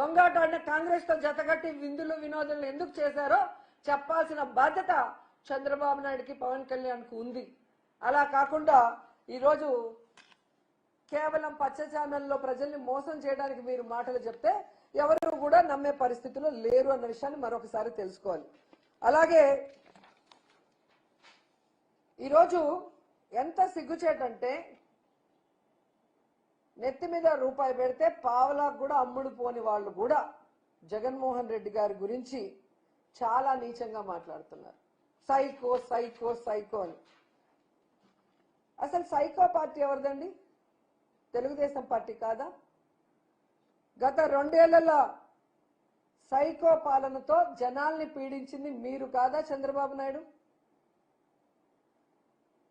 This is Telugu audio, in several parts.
దొంగాటాడిన కాంగ్రెస్ తో జతగట్టి విందులు వినోదాలు ఎందుకు చేశారో చెప్పాల్సిన బాధ్యత చంద్రబాబు నాయుడుకి పవన్ కళ్యాణ్కి ఉంది. అలా కాకుండా ఈరోజు కేవలం పచ్చ ఛానల్లో ప్రజల్ని మోసం చేయడానికి మీరు మాటలు చెప్తే ఎవరు కూడా నమ్మే పరిస్థితిలో లేరు అన్న విషయాన్ని మరొకసారి తెలుసుకోవాలి. అలాగే ఈరోజు ఎంత సిగ్గుచేటంటే నెత్తి మీద రూపాయి పెడితే పావలాకు కూడా అమ్ముడు పోని వాళ్ళు కూడా జగన్మోహన్ రెడ్డి గారి గురించి చాలా నీచంగా మాట్లాడుతున్నారు. సైకో సైకో సైకో అని. అసలు సైకో పార్టీ ఎవరిదండి? తెలుగుదేశం పార్టీ కాదా? గత 2 ఏళ్ల సైకో పాలనతో జనాల్ని పీడించింది మీరు కాదా చంద్రబాబు నాయుడు?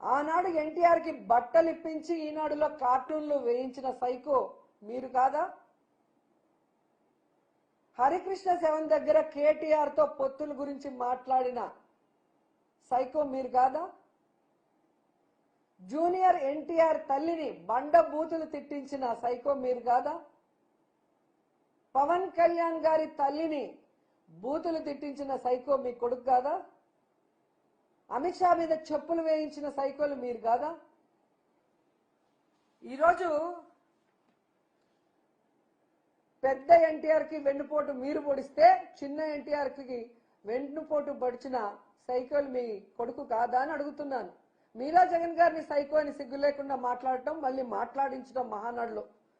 ఆనాడు ఎన్టీఆర్ కి బట్టలు ఇప్పించి ఈనాడులో కార్టూన్లు వేయించిన సైకో మీరు కాదా? హరికృష్ణ సెవెన్ దగ్గర కేటీఆర్ తో పొత్తుల గురించి మాట్లాడిన సైకో మీరు కాదా? జూనియర్ ఎన్టీఆర్ తల్లిని బండ బూతులు తిట్టించిన సైకో మీరు కాదా? పవన్ కళ్యాణ్ గారి తల్లిని బూతులు తిట్టించిన సైకో మీ కొడుకు కాదా? అమిత్ షా మీద చెప్పులు వేయించిన సైకోలు మీరు కాదా? ఈరోజు పెద్ద ఎన్టీఆర్ కి వెన్నుపోటు మీరు పొడిస్తే చిన్న ఎన్టీఆర్ కి వెన్నుపోటు పడిచిన సైకోలు మీ కొడుకు కాదా అని అడుగుతున్నాను. మీలా జగన్ గారిని సైకో అని సిగ్గు లేకుండా మాట్లాడటం, మళ్ళీ మాట్లాడించడం మహానాడులో